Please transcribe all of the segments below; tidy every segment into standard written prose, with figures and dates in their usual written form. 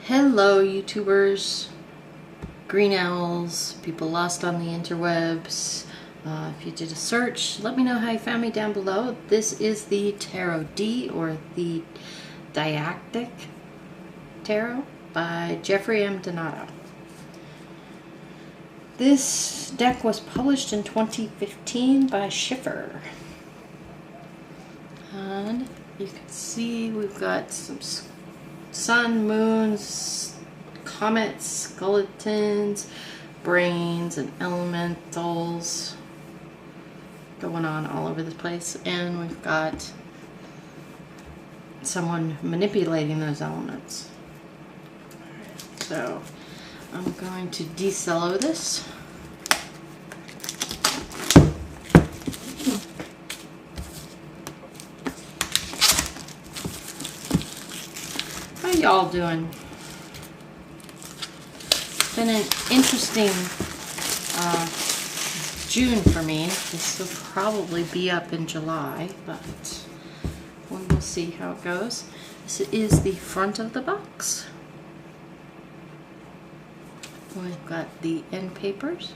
Hello YouTubers, GrunEules, people lost on the interwebs. If you did a search, let me know how you found me down below. This is the Tarot D, or the Didactic Tarot by Jeffrey M. Donato. This deck was published in 2015 by Schiffer. And you can see we've got some sun, moons, comets, skeletons, brains, and elementals going on all over the place. And we've got someone manipulating those elements. So I'm going to decello this. How y'all doing? It's been an interesting June for me. This will probably be up in July, but we will see how it goes. This is the front of the box. We've got the end papers.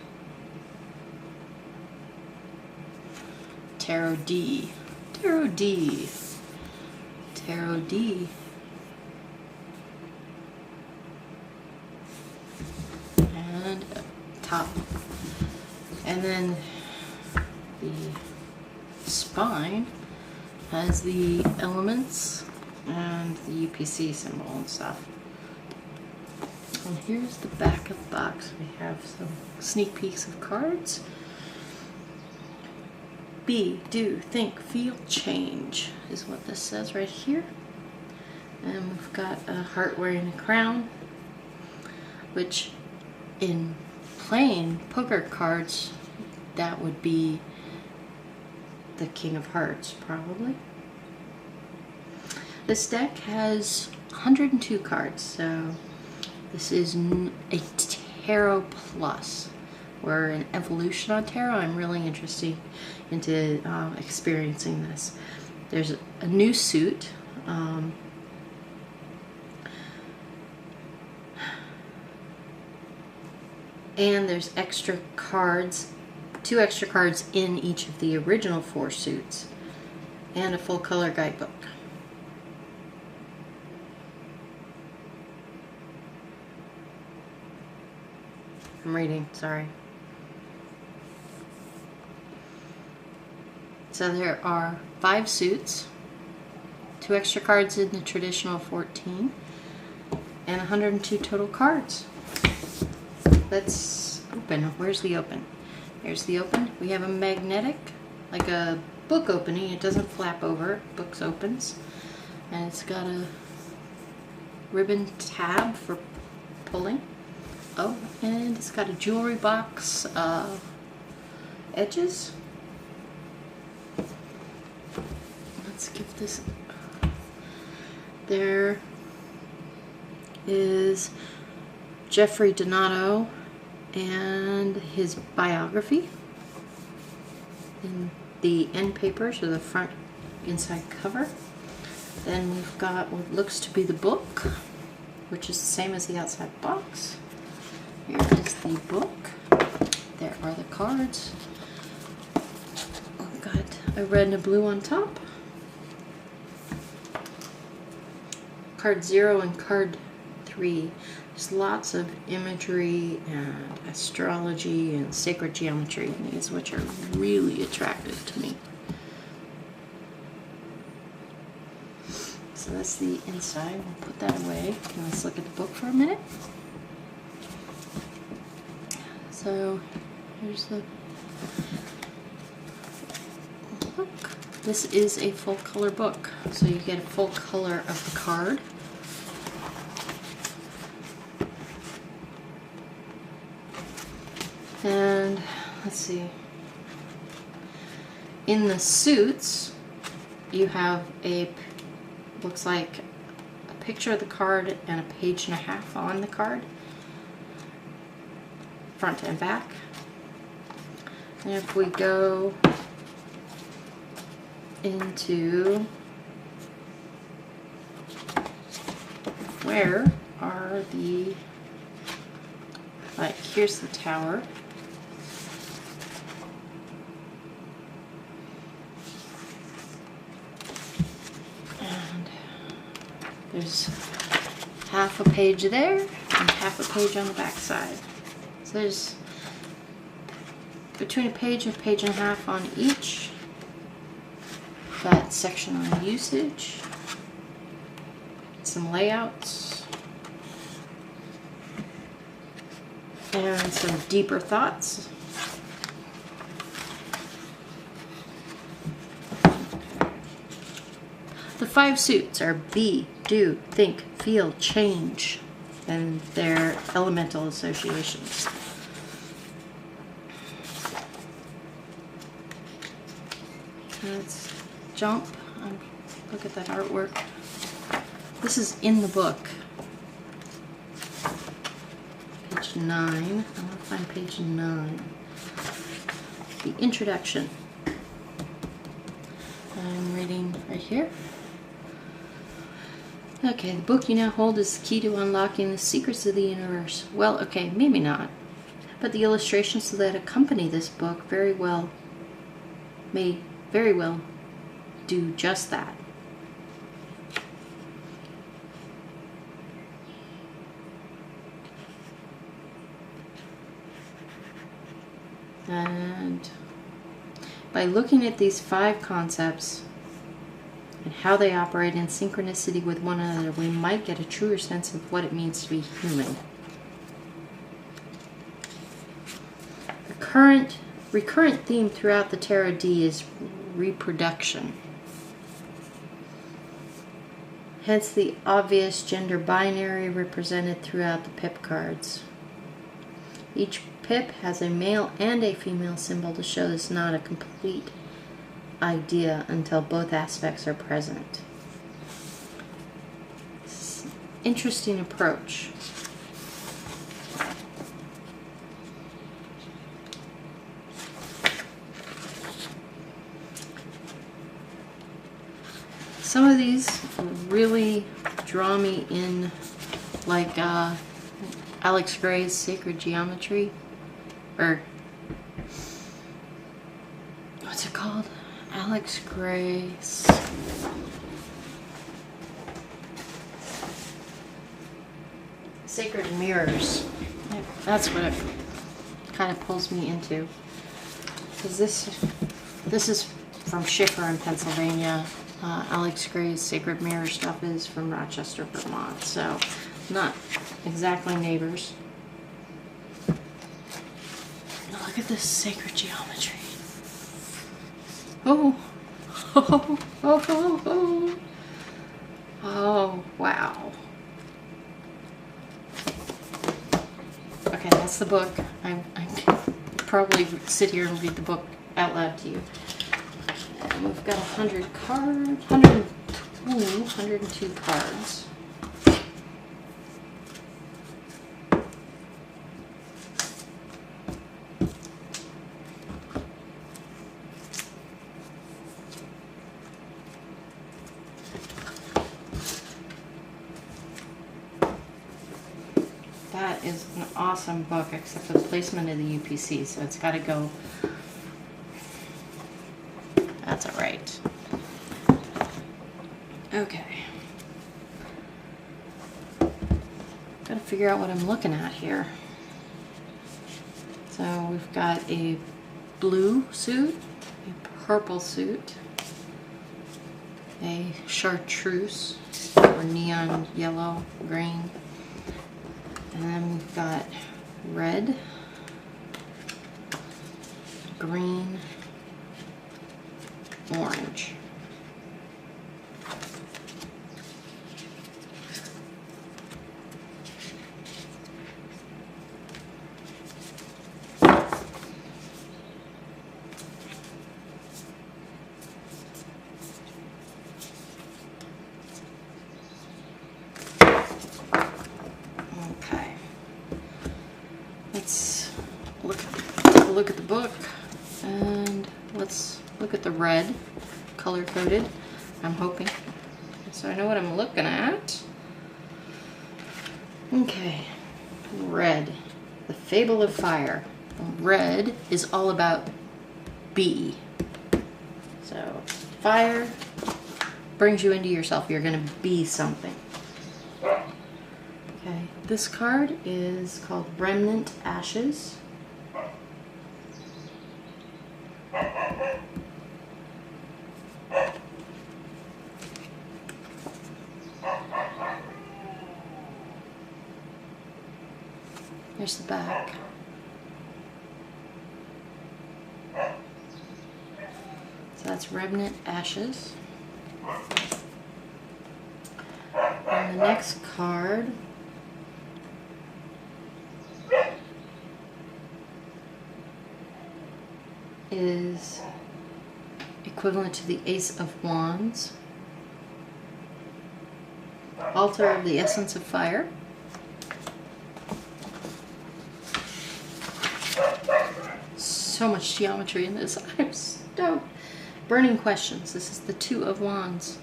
Tarot D. Tarot D. Tarot D. And top. And then the spine has the elements and the UPC symbol and stuff. And here's the back of the box. We have some sneak peeks of cards. Be, do, think, feel, change is what this says right here. And we've got a heart wearing a crown, which in plain poker cards, that would be the King of Hearts, probably. This deck has 102 cards, so this is a Tarot Plus, or an evolution on Tarot. I'm really interested into experiencing this. There's a new suit. And there's extra cards, 2 extra cards in each of the original 4 suits, and a full color guidebook. I'm reading, sorry. So there are 5 suits, 2 extra cards in the traditional 14, and 102 total cards. Let's open. Where's the open? There's the open. We have a magnetic, like a book opening. It doesn't flap over. Books opens. And it's got a ribbon tab for pulling. Oh, and it's got a jewelry box edges. Let's give this. There is Jeffrey Donato and his biography in the end papers, or the front inside cover. Then we've got what looks to be the book, which is the same as the outside box. Here is the book. There are the cards. We've got a red and a blue on top. Card 0 and card 3. There's lots of imagery and astrology and sacred geometry in these, which are really attractive to me. So that's the inside. We'll put that away. Let's look at the book for a minute. So here's the book. This is a full color book, so you get a full color of the card. And let's see, in the suits you have a, looks like a picture of the card and a page and a half on the card, front and back. And if we go into where our are the, like, here's the Tower. And there's half a page there and half a page on the back side. So there's between a page and a half on each. That section on usage, some layouts, and some deeper thoughts. The 5 suits are be, do, think, feel, change, and their elemental associations. Let's jump and look at that artwork. This is in the book. Page 9. I want to find page 9. The introduction. I'm reading right here. Okay, the book you now hold is the key to unlocking the secrets of the universe. Well, okay, maybe not. But the illustrations that accompany this book may very well do just that. And by looking at these 5 concepts and how they operate in synchronicity with one another, we might get a truer sense of what it means to be human. The recurrent theme throughout the Tarot D is reproduction. Hence the obvious gender binary represented throughout the pip cards. Each pip has a male and a female symbol to show this is not a complete idea until both aspects are present. Interesting approach. Some of these really draw me in, like Alex Gray's Sacred Geometry, or what's it called? Alex Gray's Sacred Mirrors. That's what it kind of pulls me into. Because this is from Schiffer in Pennsylvania. Alex Gray's Sacred Mirror stuff is from Rochester, Vermont. So not exactly neighbors. Now look at this Sacred Geometry. Oh, oh, oh, oh, oh. Oh, wow. Okay, that's the book. I probably sit here and read the book out loud to you. And we've got 100 cards, 102 cards. That is an awesome book, except for the placement of the UPC, so it's got to go. That's all right. Okay. Got to figure out what I'm looking at here. So we've got a blue suit, a purple suit, a chartreuse, or neon yellow, green. And then we've got red, green, orange. Look at the book, and let's look at the red, color coded. I'm hoping, so I know what I'm looking at. Okay, red, the Fable of Fire. Red is all about be. So fire brings you into yourself. You're going to be something. Okay, this card is called Remnant Ashes. There's the back. So that's Remnant Ashes. And the next card is equivalent to the Ace of Wands. Altar of the Essence of Fire. So much geometry in this. I'm stoked. Burning Questions. This is the Two of Wands.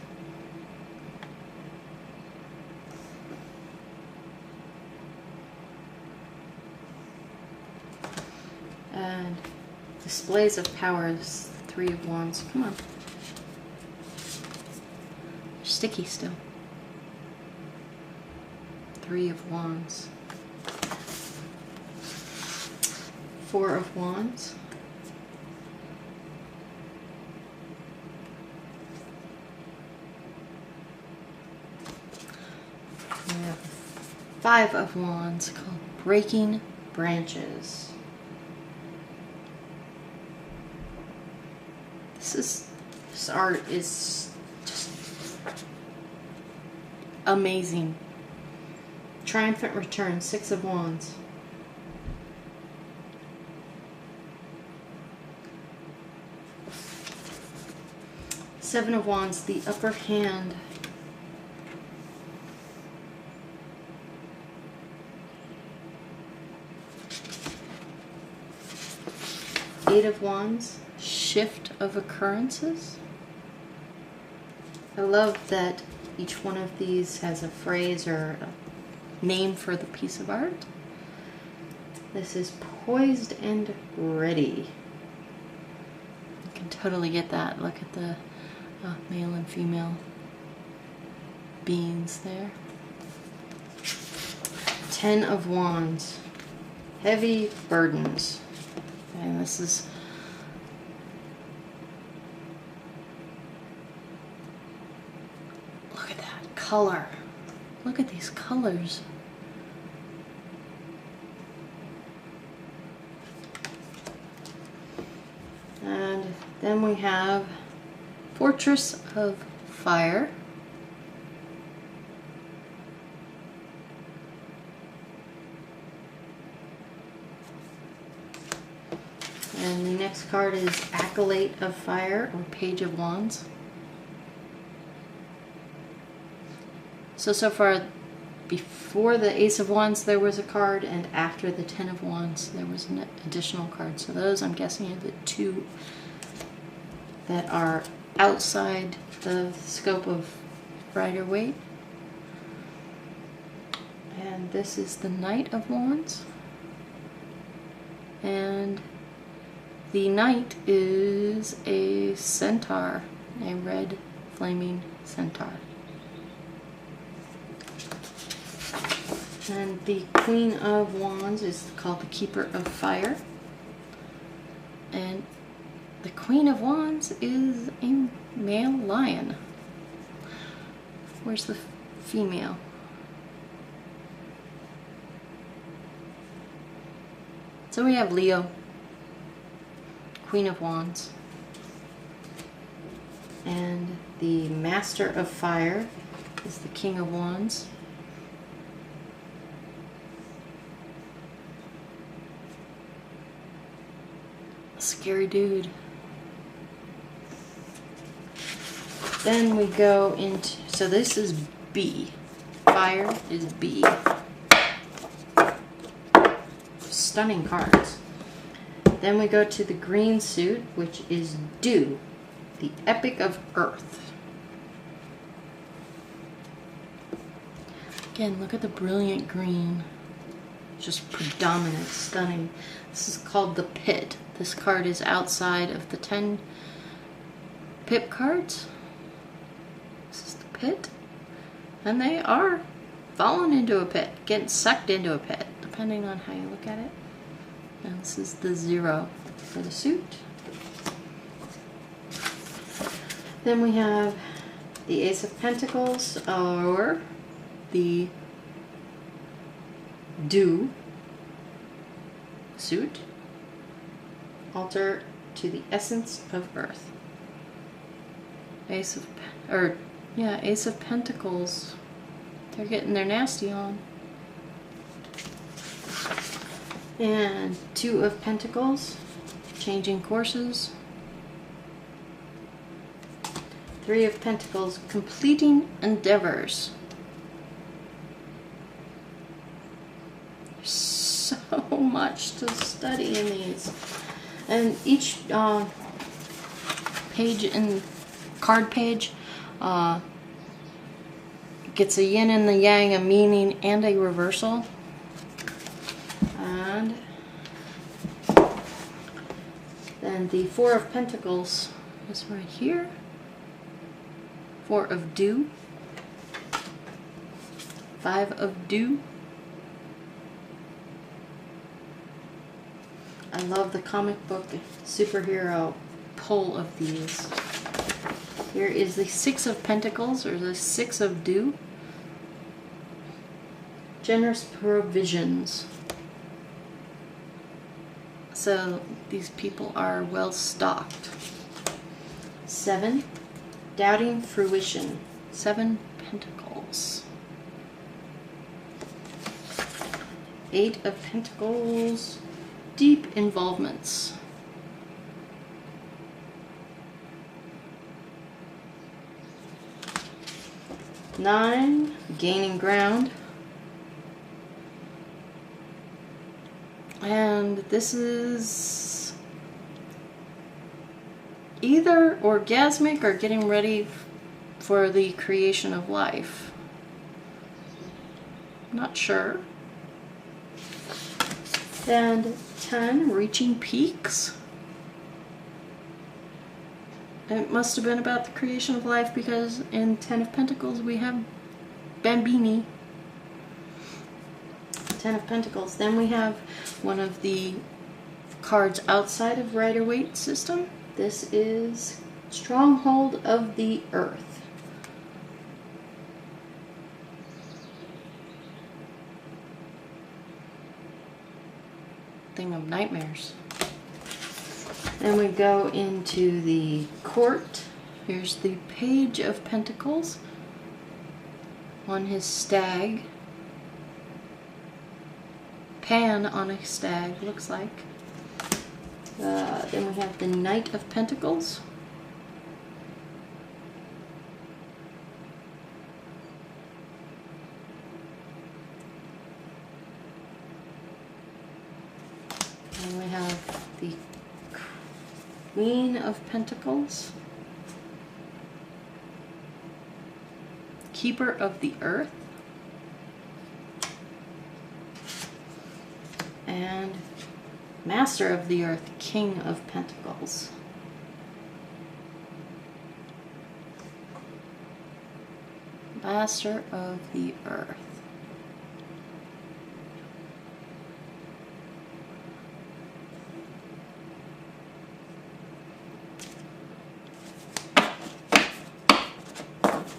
And Displays of Power is the Three of Wands. Come on. They're sticky still. Three of Wands. Four of Wands. We have Five of Wands called Breaking Branches. This art is just amazing. Triumphant Return, Six of Wands. Seven of Wands, the Upper Hand. Eight of Wands, Shift of Occurrences. I love that each one of these has a phrase or a name for the piece of art. This is Poised and Ready. You can totally get that. Look at the male and female beings there. Ten of Wands, Heavy Burdens. And this is look at that color. Look at these colors. And then we have Fortress of Fire. And the next card is Acolyte of Fire, or Page of Wands. So far, before the Ace of Wands there was a card, and after the Ten of Wands there was an additional card. So those, I'm guessing, are the two that are outside the scope of Rider-Waite. And this is the Knight of Wands. And the Knight is a centaur, a red flaming centaur. And the Queen of Wands is called the Keeper of Fire. And the Queen of Wands is a male lion. Where's the female? So we have Leo, Queen of Wands. And the Master of Fire is the King of Wands. Scary dude. Then we go into, so this is B. Fire is B. Stunning cards. Then we go to the green suit, which is Dew, the Epic of Earth. Again, look at the brilliant green. Just predominant, stunning. This is called the Pit. This card is outside of the 10 pip cards. This is the Pit. And they are falling into a pit, getting sucked into a pit, depending on how you look at it. And this is the 0 for the suit. Then we have the Ace of Pentacles, or the Do suit. Altar to the essence of Earth. Ace of Pentacles. They're getting their nasty on. And 2 of Pentacles, changing courses. 3 of Pentacles, completing endeavors. There's so much to study in these. And each page in card page gets a yin and the yang, a meaning and a reversal. And then the 4 of Pentacles is right here. 4 of Do. 5 of Do. I love the comic book superhero pull of these. Here is the 6 of Pentacles, or the 6 of Do. Generous provisions. So these people are well stocked. 7, doubting fruition. 7 Pentacles. 8 of Pentacles, deep involvements. 9, gaining ground. And this is either orgasmic or getting ready for the creation of life. Not sure. And 10, reaching peaks. It must have been about the creation of life, because in 10 of Pentacles we have Bambini. 10 of Pentacles. Then we have one of the cards outside of Rider-Waite system. This is Stronghold of the Earth. Thing of nightmares. Then we go into the Court. Here's the Page of Pentacles on his stag. Pan on a stag, looks like. Then we have the Knight of Pentacles. And we have the Queen of Pentacles. Keeper of the Earth. And Master of the Earth, King of Pentacles. Master of the Earth.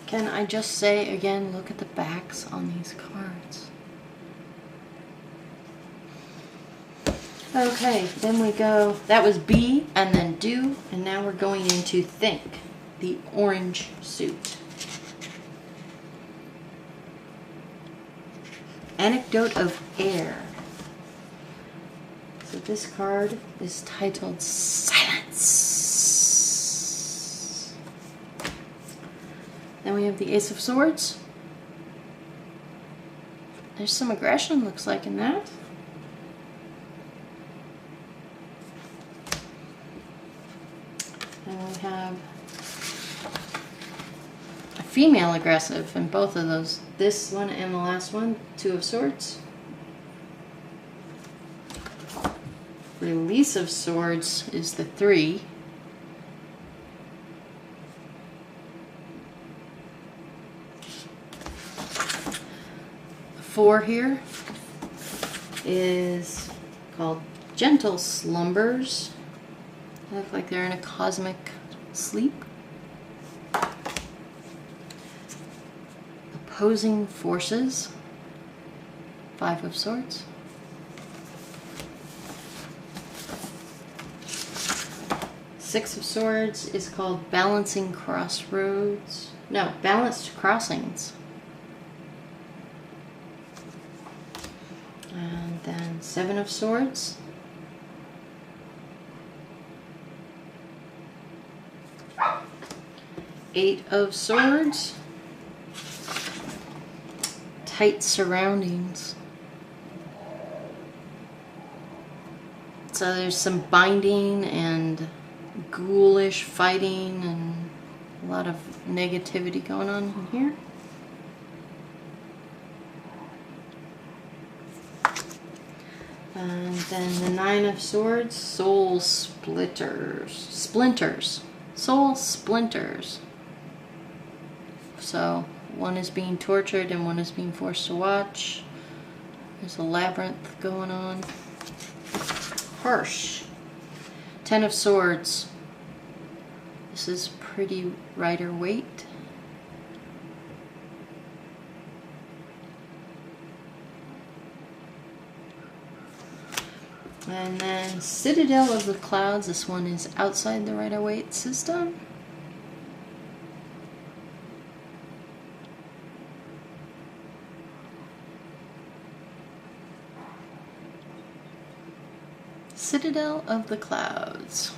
Can I just say again, look at the backs on these cards. Okay, then we go, that was Be and then Do, and now we're going into Think, the orange suit. Anecdote of Air. So this card is titled Silence. Then we have the Ace of Swords. There's some aggression, looks like, in that. And we have a female aggressive in both of those this one and the last one, Two of Swords. Release of Swords is the 3. The 4 here is called Gentle Slumbers. They look like they're in a cosmic sleep. Opposing Forces, 5 of Swords. Six of Swords is called Balancing Crossroads. No, Balanced Crossings. And then 7 of Swords. Eight of Swords. Tight Surroundings. So there's some binding and ghoulish fighting and a lot of negativity going on in here. And then the 9 of Swords, Soul Splitters. Splinters. Soul Splinters. So one is being tortured and one is being forced to watch. There's a labyrinth going on. Harsh. 10 of Swords. This is pretty Rider-Waite. And then Citadel of the Clouds. This one is outside the Rider-Waite system. Citadel of the Clouds.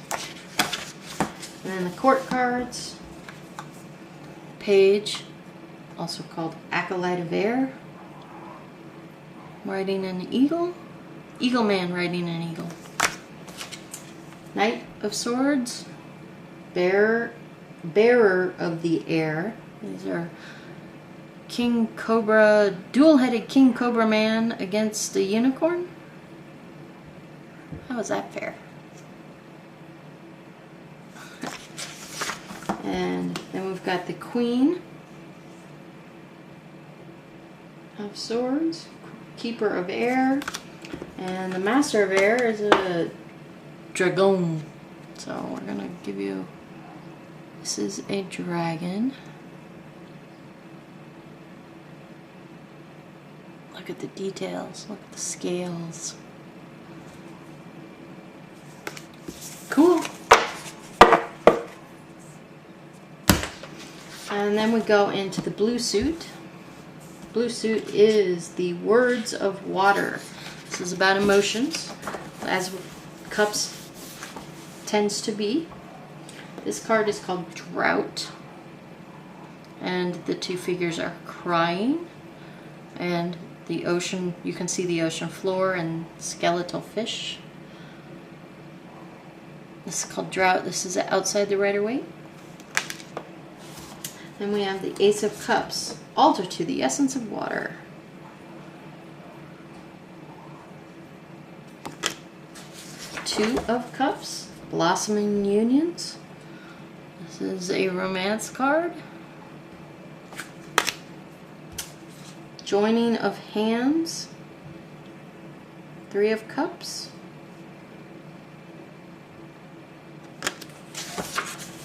And then the court cards. Page, also called Acolyte of Air, riding an eagle. Eagle Man riding an eagle. Knight of Swords. Bearer of the Air. These are King Cobra, dual-headed King Cobra Man against the unicorn. How is that fair? And then we've got the Queen of Swords, Keeper of Air, and the Master of Air is a dragon. So we're gonna give you, this is a dragon. Look at the details, look at the scales. Cool. And then we go into the blue suit. Blue suit is the Words of Water. This is about emotions, as Cups tends to be. This card is called Drought. And the two figures are crying. And the ocean, you can see the ocean floor and skeletal fish. This is called Drought. This is outside the Rider-Waite. Then we have the Ace of Cups, Altar to the Essence of Water. Two of Cups, Blossoming Unions. This is a romance card. Joining of Hands, Three of Cups.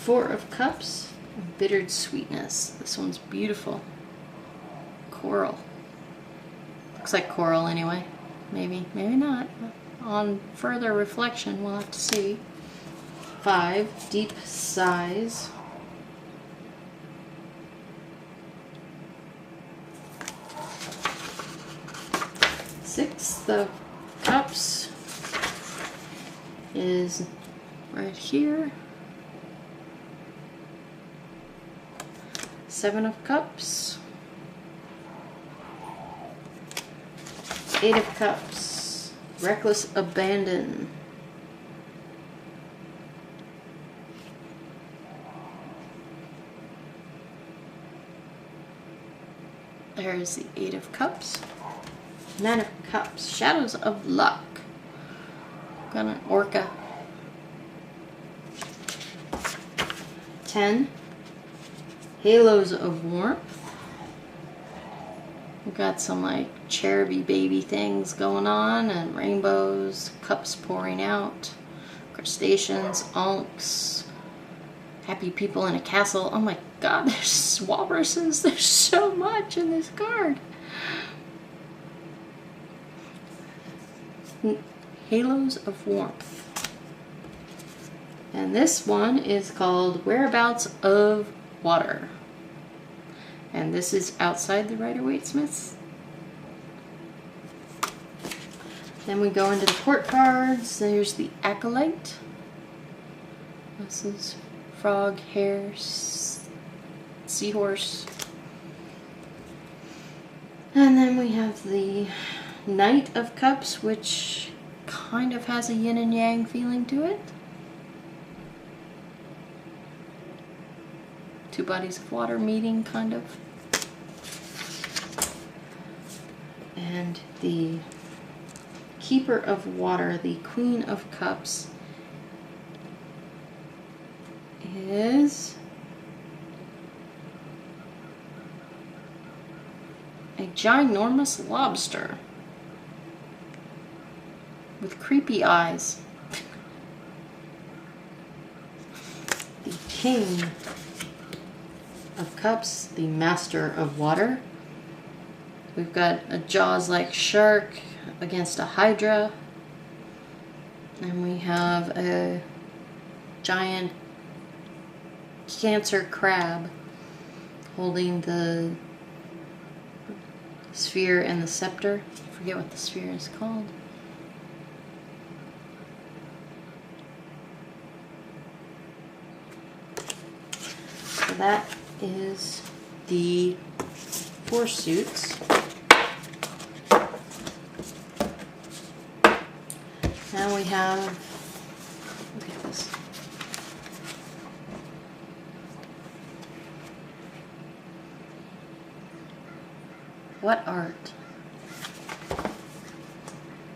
Four of Cups, Bittered Sweetness. This one's beautiful. Coral. Looks like coral anyway. Maybe, maybe not. On further reflection, we'll have to see. 5, Deep Sighs. 6 of Cups is right here. 7 of Cups. 8 of Cups. Reckless Abandon. There's the Eight of Cups, Nine of Cups, Shadows of Luck. Got an orca. 10, Halos of Warmth. We've got some like cherubby baby things going on, and rainbows, cups pouring out, crustaceans, unks, happy people in a castle. Oh my god, there's walruses. There's so much in this card. Halos of Warmth. And this one is called Whereabouts of Water. And this is outside the Rider-Waite-Smiths. Then we go into the court cards. There's the Acolyte. This is frog, hare, seahorse. And then we have the Knight of Cups, which kind of has a yin and yang feeling to it. Two bodies of water meeting, kind of. And the Keeper of Water, the Queen of Cups, is a ginormous lobster with creepy eyes. The King of Cups, the Master of Water. We've got a Jaws-like shark against a hydra. And we have a giant Cancer crab holding the sphere and the scepter. I forget what the sphere is called. So that is the 4 suits. Now we have, look at this. What art?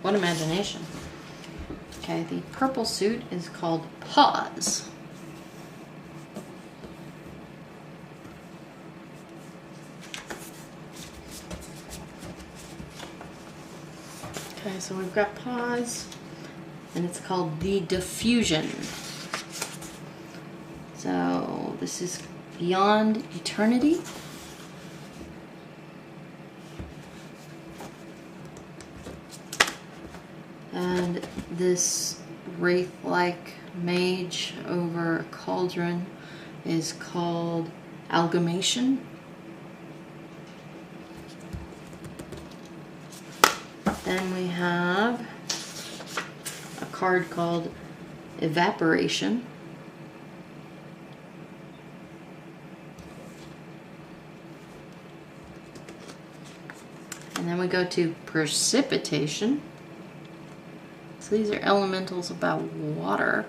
What imagination? Okay, the purple suit is called Pause. Okay, so we've got Pause, and it's called the Diffusion. So this is Beyond Eternity. And this wraith-like mage over a cauldron is called Amalgamation. Then we have a card called Evaporation. And then we go to Precipitation. So these are elementals about water,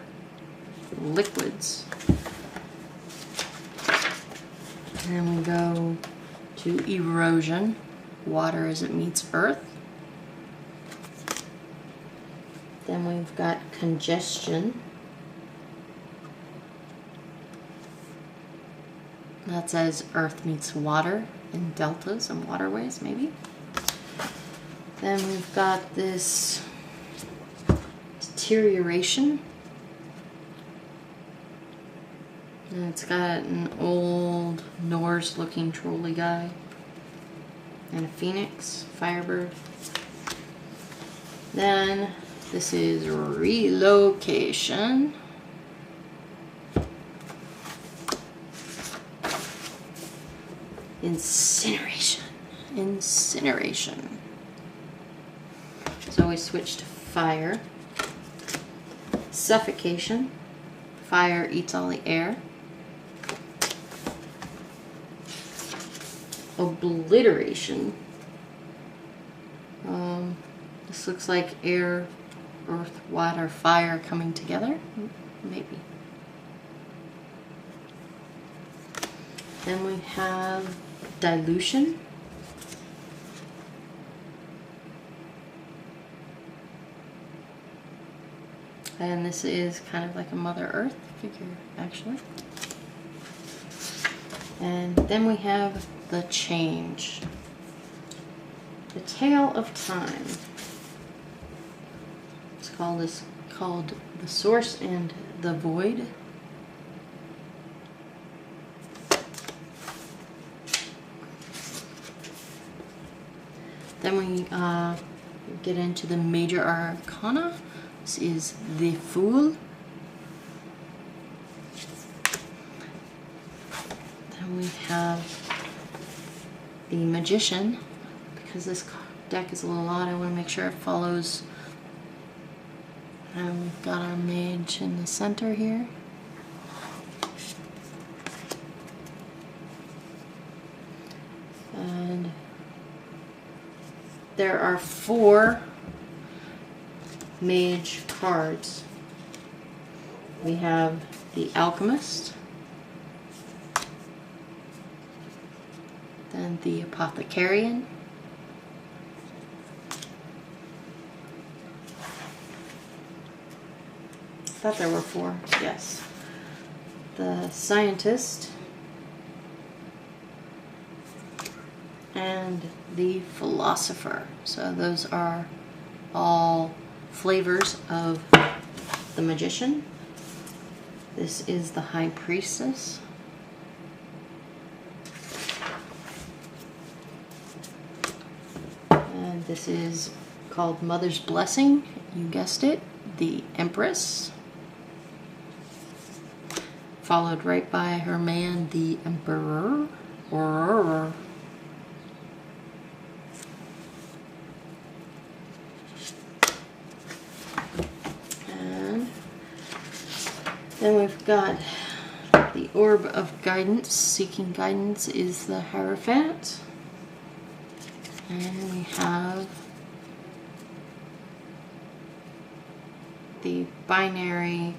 liquids. And then we go to Erosion, water as it meets earth. Then we've got Congestion. That says earth meets water in deltas and waterways, maybe. Then we've got this Deterioration. And it's got an old Norse looking trolley guy and a phoenix, firebird. Then this is Relocation. Incineration. Incineration. So we switch to fire. Suffocation. Fire eats all the air. Obliteration. This looks like air, earth, water, fire coming together. Maybe. Then we have Dilution. And this is kind of like a Mother Earth figure, actually. And then we have the Change. The Tale of Time. It's called The Source and the Void. Then we get into the Major Arcana. This is the Fool. Then we have the Magician. Because this deck is a little odd, I want to make sure it follows. And we've got our Mage in the center here. And there are 4 Mage cards. We have the Alchemist, then the Apothecarian, I thought there were 4, yes, the Scientist, and the Philosopher. So those are all flavors of the Magician. This is the High Priestess. And this is called Mother's Blessing. You guessed it, the Empress. Followed right by her man, the Emperor. Then we've got the Orb of Guidance. Seeking guidance is the Hierophant. And we have the binary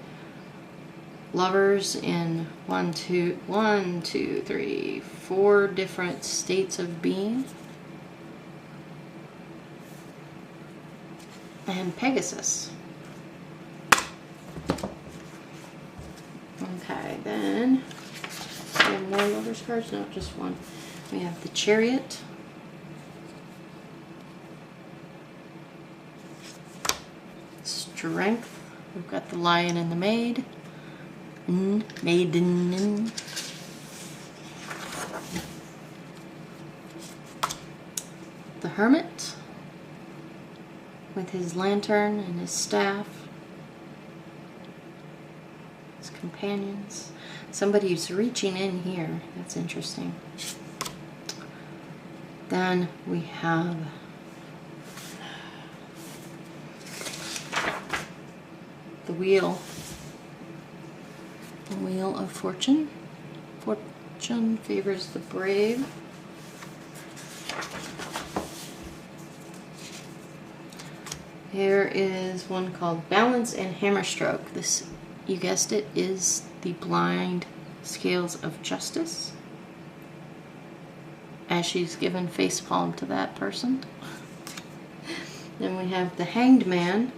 lovers in 1, 2, 3, 4 different states of being. And Pegasus. Okay, then we have more lovers cards, no, just one. We have the Chariot, Strength. We've got the Lion and the Maid, Maiden, the Hermit with his lantern and his staff. Companions. Somebody's reaching in here. That's interesting. Then we have the Wheel. The Wheel of Fortune. Fortune favors the brave. Here is one called Balance and Hammerstroke. This, you guessed it, is the Blind Scales of Justice, as she's given facepalm to that person. Then we have the Hanged Man.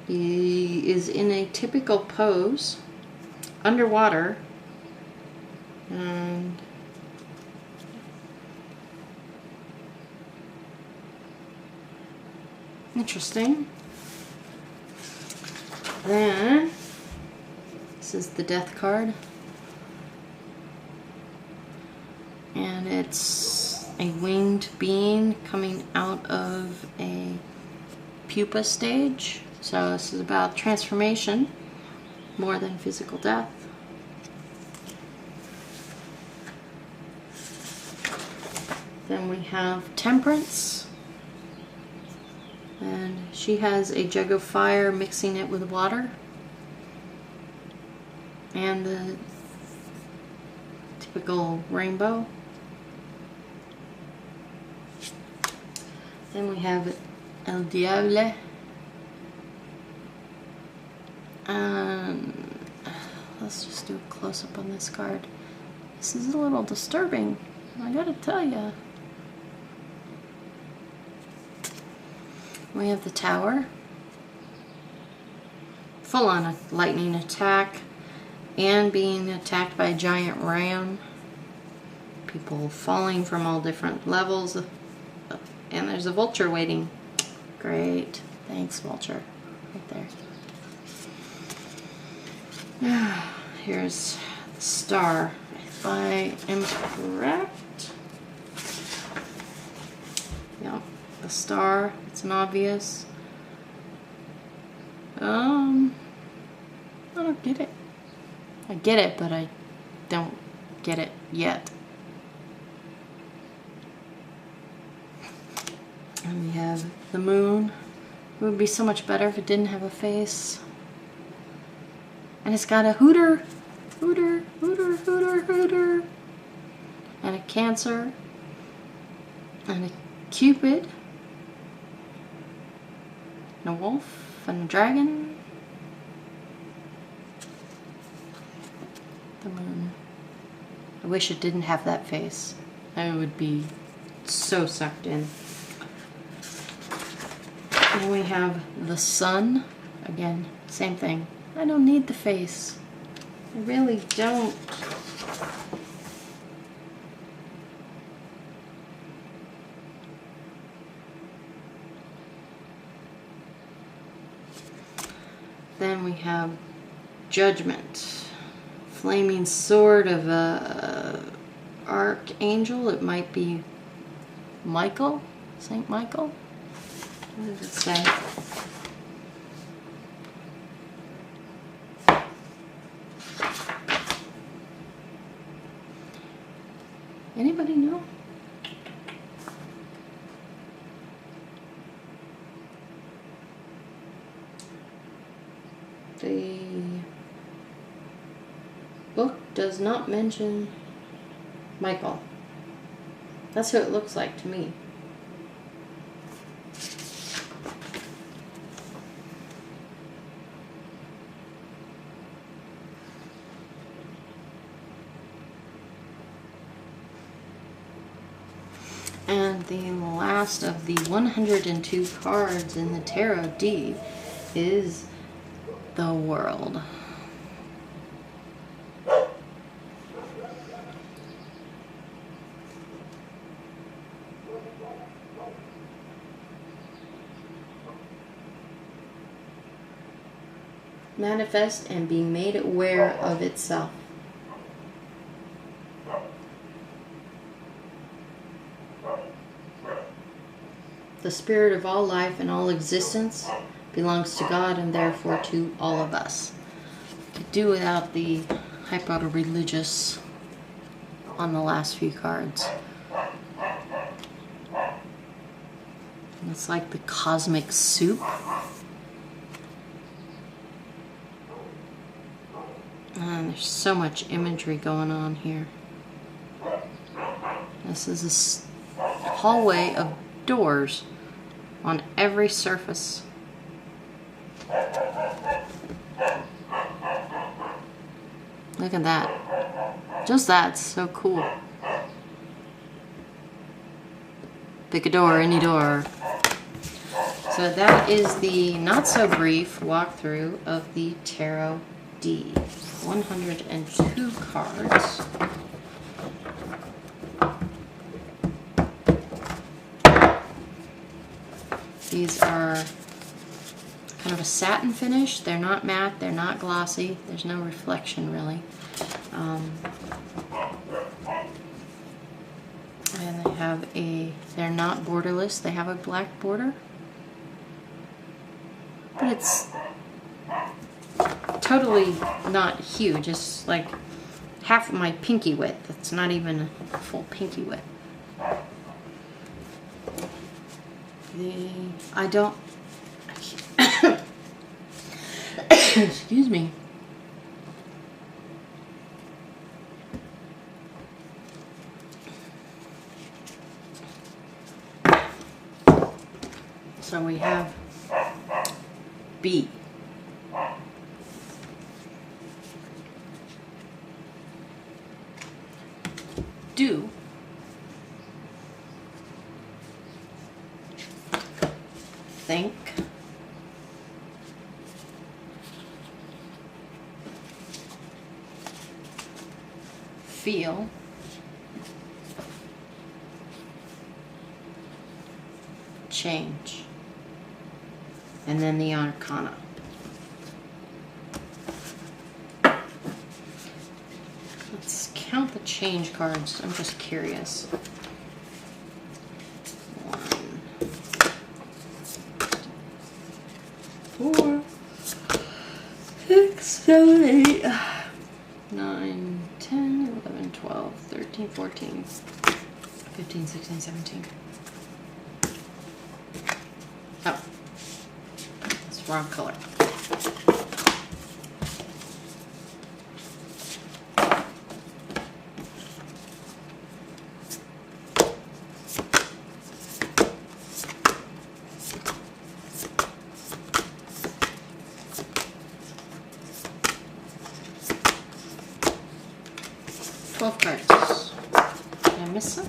He is in a typical pose, underwater, and interesting. Then this is the Death card, and it's a winged being coming out of a pupa stage. So this is about transformation more than physical death. Then we have Temperance, and she has a jug of fire mixing it with water, and the typical rainbow. Then we have El Diable, and let's just do a close-up on this card. This is a little disturbing, I gotta tell you. We have the Tower, full-on lightning attack and being attacked by a giant ram. People falling from all different levels. And there's a vulture waiting. Great. Thanks, vulture. Right there. Here's the star. If I am correct. Yep. The star. It's an obvious. I don't get it. I get it, but I don't get it yet. And we have the moon. It would be so much better if it didn't have a face. And it's got a hooter, hooter, hooter, hooter, hooter. And a Cancer. And a Cupid. And a wolf and a dragon. The moon. I wish it didn't have that face. I would be so sucked in. And we have the sun. Again, same thing. I don't need the face. I really don't. Then we have Judgment. Flaming sword of a archangel. It might be Michael. Saint Michael. What does it say? Anybody know? The book does not mention Michael. That's who it looks like to me. And the last of the 102 cards in the Tarot D is the World. Manifest and be made aware of itself. The spirit of all life and all existence belongs to God and therefore to all of us. Could do without the hyper-religious on the last few cards. And it's like the cosmic soup. And there's so much imagery going on here. This is a hallway of doors on every surface. Look at that. Just that's so cool. Pick a door, any door. So that is the not so brief walkthrough of the Tarot D. 102 cards. These are kind of a satin finish. They're not matte, they're not glossy. There's no reflection really. And they have they're not borderless. They have a black border. But it's totally not huge. It's like half of my pinky width. It's not even a full pinky width. I don't, excuse me. So we have B. Do. Think. feel. Change. And then the Arcana. Let's count the change cards. I'm just curious. 1, 4, 6, 7, 8, 9, 10, 11, 12, 13, 14, 15, 16, 17. Oh, that's the wrong color. Cards. Did I miss some?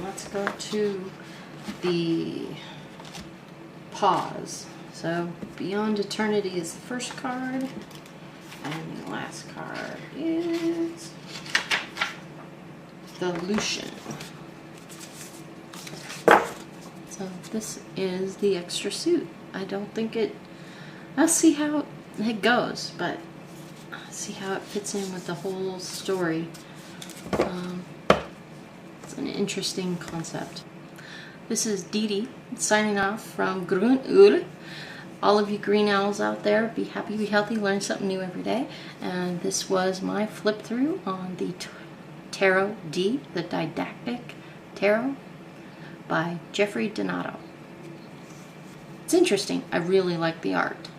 Let's go to the pause. So Beyond Eternity is the first card, and the last card is the Lucian. So this is the extra suit. I don't think it, I'll see how it goes, but see how it fits in with the whole story. It's an interesting concept. This is Didi signing off from GrunEule. All of you green owls out there, be happy, be healthy, learn something new every day. And this was my flip through on the Tarot D, the Didactic Tarot by Jeffrey Donato. It's interesting. I really like the art.